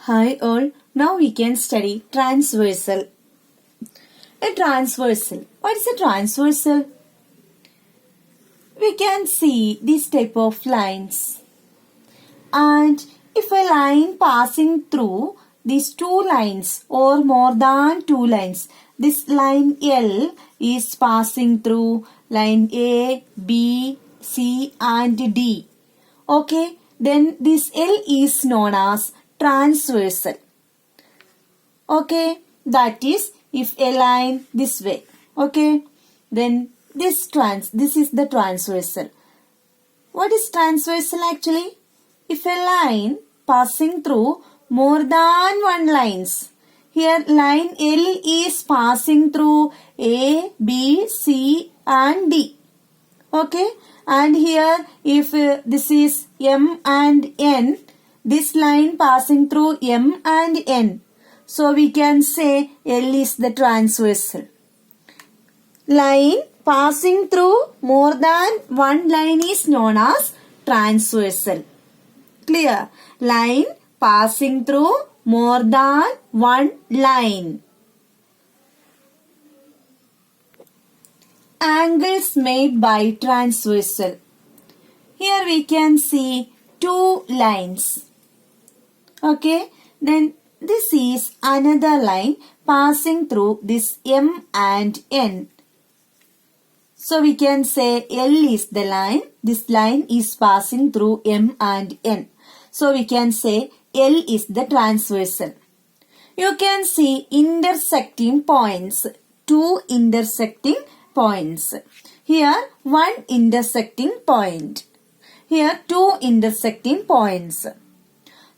Hi all, now we can study transversal. A transversal. What is a transversal? We can see this type of lines. And if a line passing through these two lines or more than two lines, this line L is passing through line A, B, C and D. Okay, then this L is known as transversal. Okay, that is if a line this way. Okay, then this is the transversal. What is transversal actually? If a line passing through more than one lines. Here line L is passing through A, B, C and D. Okay, and here if this is M and N, this line passing through M and N. So we can say L is the transversal. Line passing through more than one line is known as transversal. Clear? Line passing through more than one line. Angles made by transversal. Here we can see two lines. Okay, then this is another line passing through this M and N. So we can say L is the line. This line is passing through M and N. So we can say L is the transversal. You can see intersecting points. Two intersecting points. Here one intersecting point. Here two intersecting points.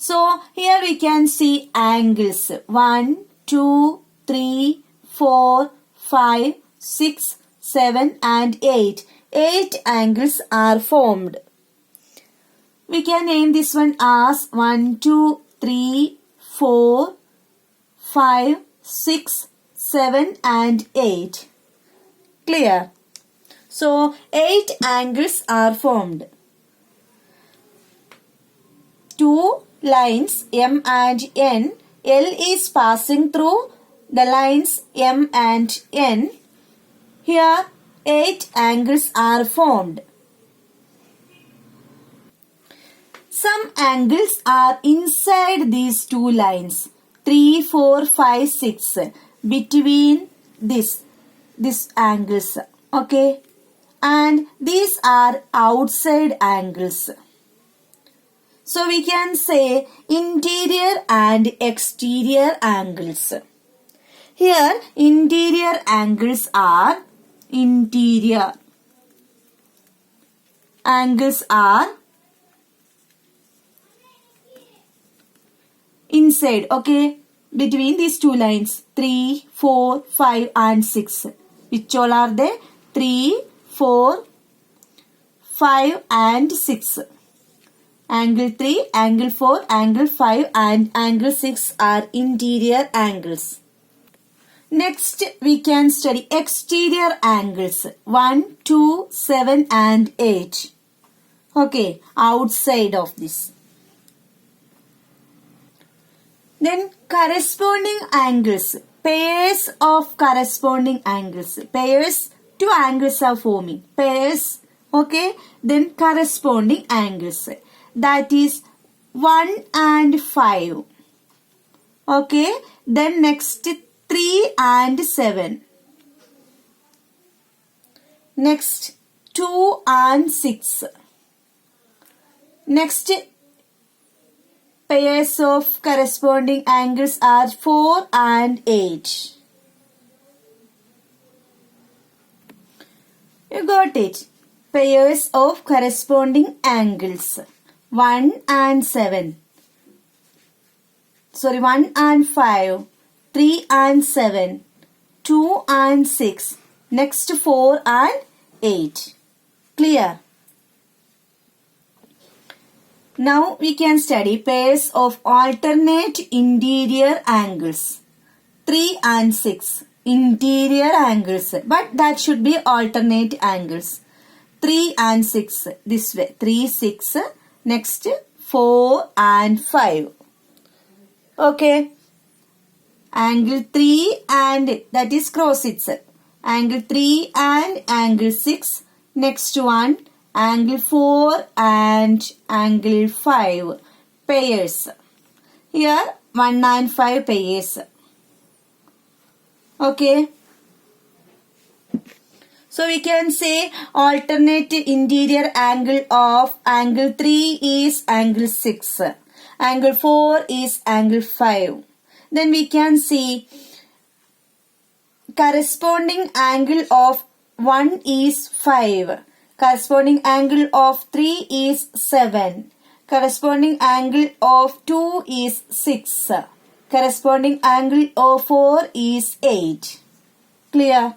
So here we can see angles 1, 2, 3, 4, 5, 6, 7 and 8. 8 angles are formed. We can name this one as 1, 2, 3, 4, 5, 6, 7 and 8. Clear? So 8 angles are formed. Two lines M and N. L is passing through the lines M and N. Here 8 angles are formed. Some angles are inside these two lines. 3, 4, 5, 6. Between these angles. Okay. And these are outside angles. So we can say interior and exterior angles. Here interior angles are interior. Angles are inside. Okay. Between these two lines 3, 4, 5 and 6. Which all are they? 3, 4, 5 and 6. Angle 3, angle 4, angle 5 and angle 6 are interior angles. Next we can study exterior angles 1, 2, 7 and 8. Okay, outside of this. Then corresponding angles. Pairs of corresponding angles. Pairs, two angles are forming. Pairs, okay. Then corresponding angles. That is 1 and 5. Okay. Then next 3 and 7. Next 2 and 6. Next pairs of corresponding angles are 4 and 8. You got it. Pairs of corresponding angles. 1 and 7. Sorry, 1 and 5. 3 and 7. 2 and 6. Next 4 and 8. Clear? Now we can study pairs of alternate interior angles. 3 and 6. Interior angles. But that should be alternate angles. 3 and 6. This way. 3, 6. Next 4 and 5. Okay. Angle 3 and that is cross itself. Angle 3 and angle 6. Next one, angle 4 and angle 5. Pairs. Here 1 and 5 pairs. Okay. So we can say alternate interior angle of angle 3 is angle 6. Angle 4 is angle 5. Then we can see corresponding angle of 1 is 5. Corresponding angle of 3 is 7. Corresponding angle of 2 is 6. Corresponding angle of 4 is 8. Clear?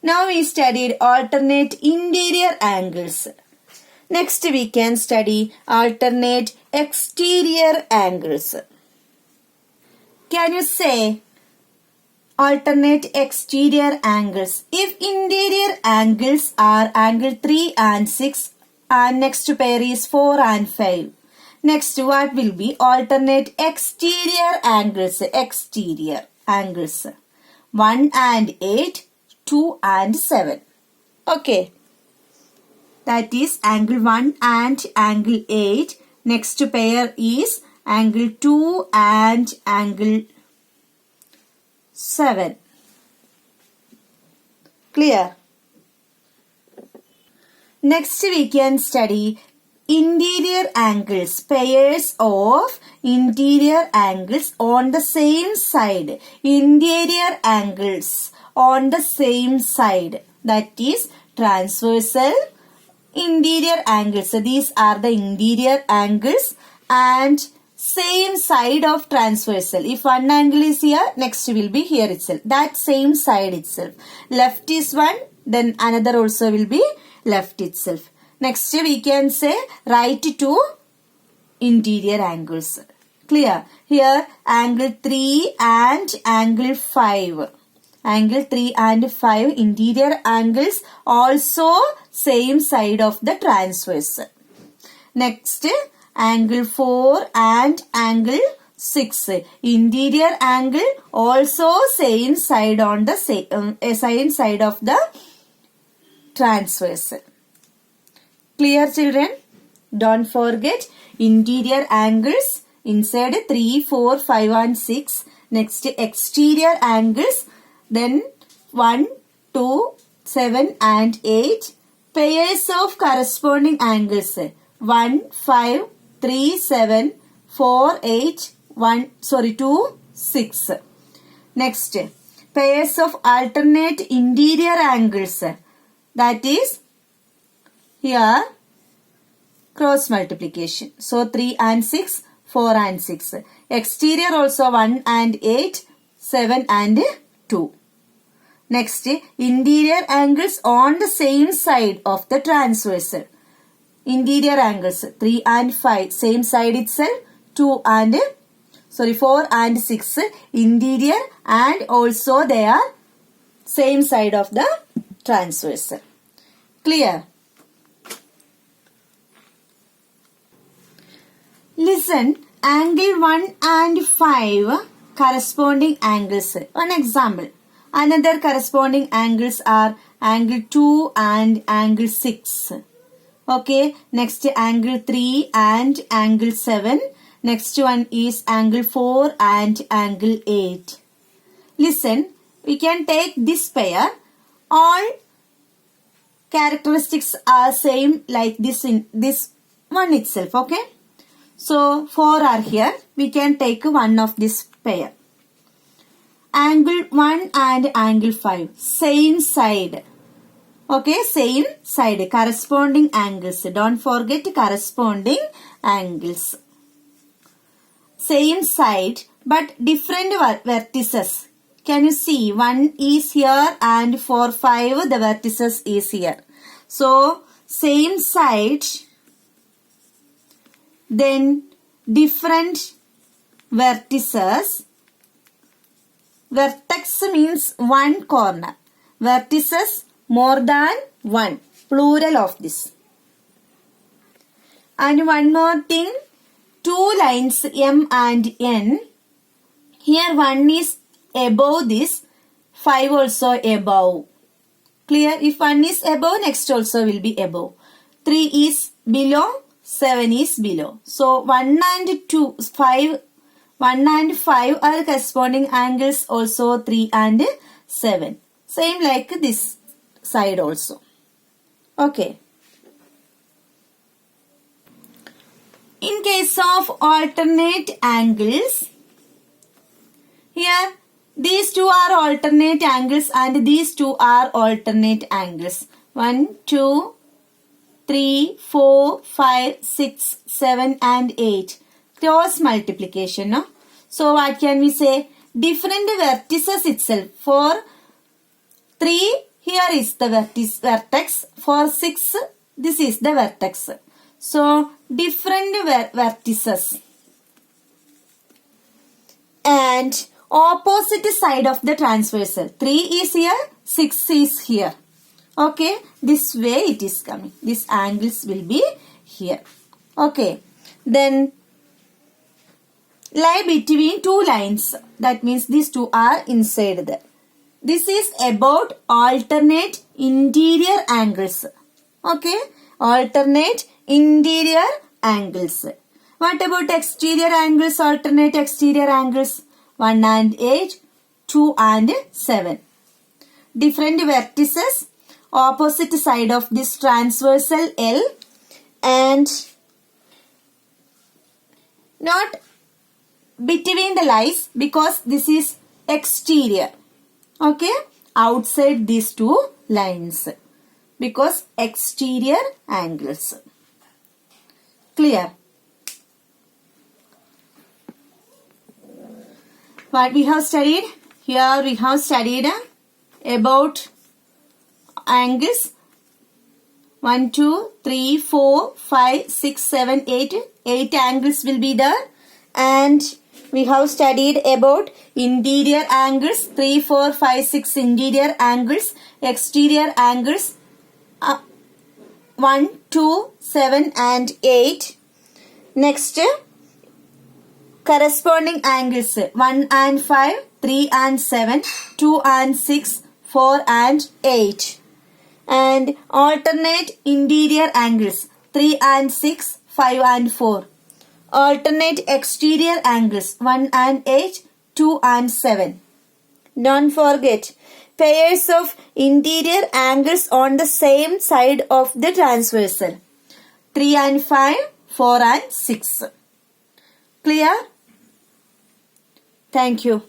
Now we studied alternate interior angles. Next we can study alternate exterior angles. Can you say alternate exterior angles? If interior angles are angle 3 and 6 and next pair is 4 and 5. Next what will be alternate exterior angles? Exterior angles 1 and 8, 2 and 7. Okay. That is angle 1 and angle 8. Next pair is angle 2 and angle 7. Clear? Next we can study interior angles. Pairs of interior angles on the same side. Interior angles on the same side. That is transversal interior angles. So these are the interior angles and same side of transversal. If one angle is here, next will be here itself. That same side itself. Left is one, then another also will be left itself. Next we can say right to interior angles. Clear? Here angle 3 and angle 5. Angle 3 and 5 interior angles also same side of the transversal. Next angle 4 and angle 6. Interior angle also same side on the same side of the transversal. Clear children? Don't forget interior angles inside 3, 4, 5 and 6. Next exterior angles. Then 1, 2, 7 and 8. Pairs of corresponding angles. 1, 5, 3, 7, 4, 8, 2, 6. Next, pairs of alternate interior angles. That is here cross multiplication. So 3 and 6, 4 and 6. Exterior also 1 and 8, 7 and 2. Next, interior angles on the same side of the transversal. Interior angles 3 and 5 same side itself, 4 and 6 interior and also they are same side of the transversal. Clear? Listen, angle 1 and 5 corresponding angles. One example. Another corresponding angles are angle 2 and angle 6. Okay, next angle 3 and angle 7. Next one is angle 4 and angle 8. Listen, we can take this pair. All characteristics are same like this in this one itself. Okay, so 4 are here. We can take one of this pair. Angle 1 and angle 5 same side. Okay, same side, corresponding angles. Don't forget corresponding angles. Same side but different vertices. Can you see? 1 is here and for 5 the vertices is here. So same side, then different vertices. Vertex means one corner. Vertices more than one. Plural of this. And one more thing. Two lines M and N Here 1 is above this, 5 also above. Clear? If 1 is above, next also will be above. 3 is below, 7 is below. So 1 and 2, 5, 1 and 5 are corresponding angles, also 3 and 7. Same like this side also. Okay. In case of alternate angles, here these two are alternate angles and these two are alternate angles. 1, 2, 3, 4, 5, 6, 7 and 8. Cross multiplication. No? So what can we say? Different vertices itself. For 3, here is the vertex. For 6, this is the vertex. So different vertices. And opposite side of the transversal. 3 is here, 6 is here. Okay, this way it is coming. These angles will be here. Okay, then lie between two lines. That means these two are inside there. This is about alternate interior angles. Okay, alternate interior angles. What about exterior angles, alternate exterior angles? 1 and 8, 2 and 7. Different vertices, opposite side of this transversal L, and not between the lines because this is exterior. Okay, outside these two lines because exterior angles. Clear? What we have studied? Here we have studied about angles 1, 2, 3, 4, 5, 6, 7, 8. 8 angles will be there. And we have studied about interior angles 3, 4, 5, 6 interior angles, exterior angles 1, 2, 7 and 8. Next, corresponding angles 1 and 5, 3 and 7, 2 and 6, 4 and 8. And alternate interior angles 3 and 6, 5 and 4. Alternate exterior angles 1 and 8, 2 and 7. Don't forget pairs of interior angles on the same side of the transversal 3 and 5, 4 and 6. Clear? Thank you.